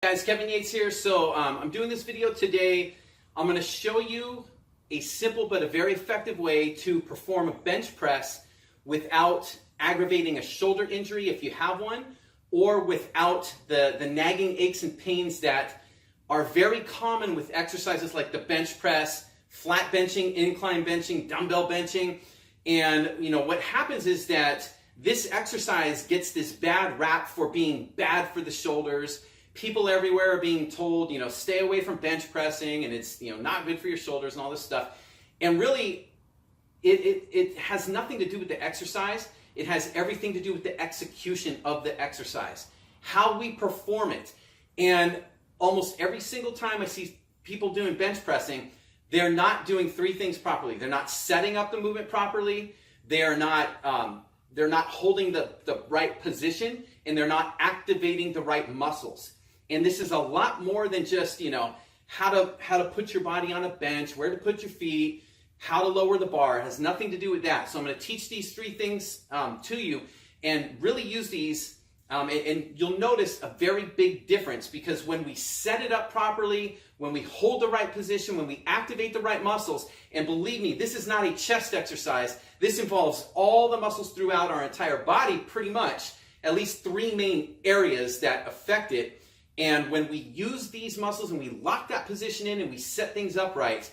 Guys, Kevin Yates here. So I'm doing this video today. I'm going to show you a simple but a very effective way to perform a bench press without aggravating a shoulder injury if you have one, or without the nagging aches and pains that are very common with exercises like the bench press, flat benching, incline benching, dumbbell benching. And what happens is that this exercise gets this bad rap for being bad for the shoulders. People everywhere are being told, stay away from bench pressing, and it's, not good for your shoulders and all this stuff. And really, it has nothing to do with the exercise. It has everything to do with the execution of the exercise, how we perform it. And almost every single time I see people doing bench pressing, they're not doing three things properly. They're not setting up the movement properly. They're not holding the right position, and they're not activating the right muscles. And this is a lot more than just, how to put your body on a bench, where to put your feet, how to lower the bar. It has nothing to do with that. So I'm going to teach these three things to you and really use these. And you'll notice a very big difference, because when we set it up properly, when we hold the right position, when we activate the right muscles, and believe me, this is not a chest exercise. This involves all the muscles throughout our entire body, pretty much, at least three main areas that affect it. And when we use these muscles and we lock that position in and we set things up right,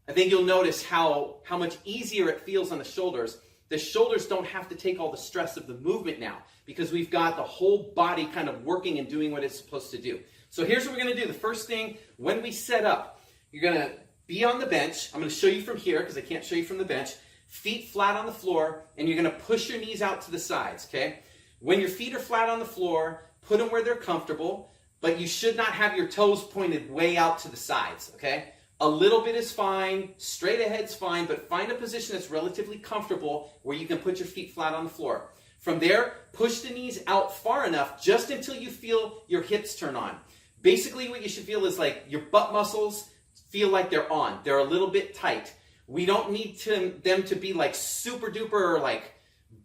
I think you'll notice how much easier it feels on the shoulders. The shoulders don't have to take all the stress of the movement now, because we've got the whole body kind of working and doing what it's supposed to do. So here's what we're going to do. The first thing, when we set up, you're going to be on the bench. I'm going to show you from here because I can't show you from the bench. Feet flat on the floor, and you're going to push your knees out to the sides, okay? When your feet are flat on the floor, put them where they're comfortable, but you should not have your toes pointed way out to the sides, okay? A little bit is fine, straight ahead's fine, but find a position that's relatively comfortable where you can put your feet flat on the floor. From there, push the knees out far enough just until you feel your hips turn on. Basically, what you should feel is like your butt muscles feel like they're on. They're a little bit tight. We don't need them to be like super duper or like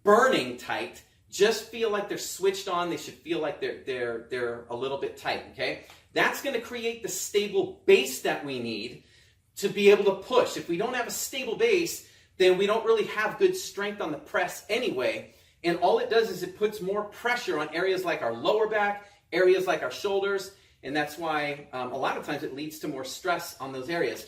burning tight. Just feel like they're switched on. They should feel like they're a little bit tight, okay? That's going to create the stable base that we need to be able to push. If we don't have a stable base, then we don't really have good strength on the press anyway. And all it does is it puts more pressure on areas like our lower back, areas like our shoulders, and that's why a lot of times it leads to more stress on those areas.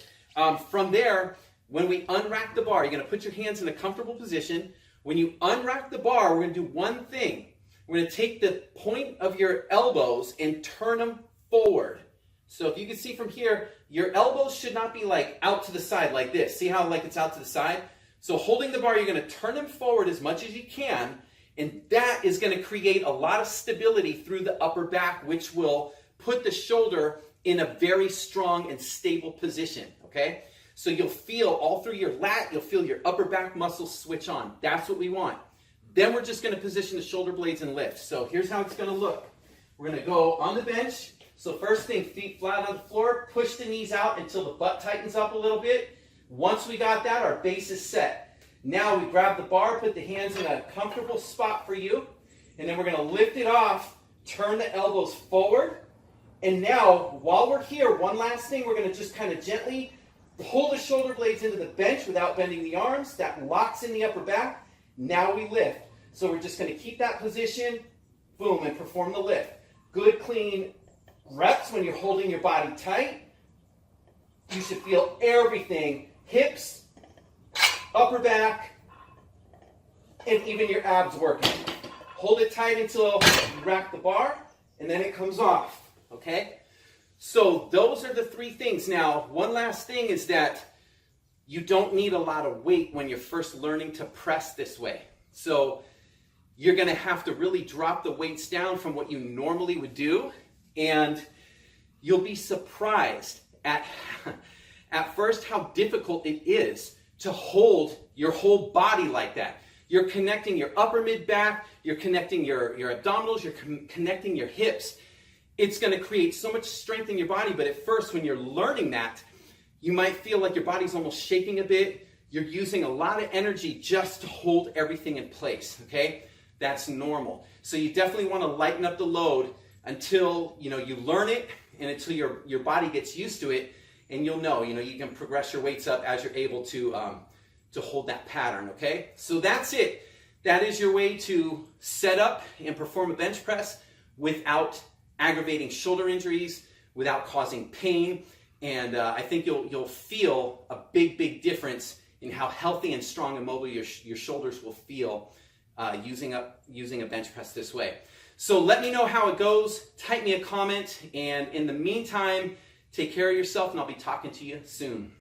From there, when we unrack the bar, you're going to put your hands in a comfortable position. When you unrack the bar, we're going to do one thing. We're going to take the point of your elbows and turn them forward. So if you can see from here, your elbows should not be like out to the side like this. See how like it's out to the side? So holding the bar, you're going to turn them forward as much as you can, and that is going to create a lot of stability through the upper back, which will put the shoulder in a very strong and stable position, okay? So you'll feel all through your lat, you'll feel your upper back muscles switch on. That's what we want. Then we're just going to position the shoulder blades and lift. So here's how it's going to look. We're going to go on the bench. So first thing, feet flat on the floor, push the knees out until the butt tightens up a little bit. Once we got that, our base is set. Now we grab the bar, put the hands in a comfortable spot for you, and then we're going to lift it off, turn the elbows forward. And now, while we're here, one last thing, we're going to just kind of gently pull the shoulder blades into the bench without bending the arms. That locks in the upper back. Now we lift. So we're just going to keep that position, boom, and perform the lift. Good, clean reps when you're holding your body tight. You should feel everything, hips, upper back, and even your abs working. Hold it tight until you rack the bar, and then it comes off, okay? So those are the three things. Now, one last thing is that you don't need a lot of weight when you're first learning to press this way. So you're going to have to really drop the weights down from what you normally would do, and you'll be surprised at first how difficult it is to hold your whole body like that. You're connecting your upper mid-back, you're connecting your abdominals, you're connecting your hips. It's going to create so much strength in your body, but at first when you're learning that, you might feel like your body's almost shaking a bit. You're using a lot of energy just to hold everything in place, okay? That's normal. So you definitely want to lighten up the load until you learn it, and until your body gets used to it, and you'll know you can progress your weights up as you're able to hold that pattern. Okay, so that's it. That is your way to set up and perform a bench press without aggravating shoulder injuries, without causing pain, and I think you'll feel a big difference in how healthy and strong and mobile your shoulders will feel using a bench press this way. So let me know how it goes. Type me a comment, and in the meantime, take care of yourself, and I'll be talking to you soon.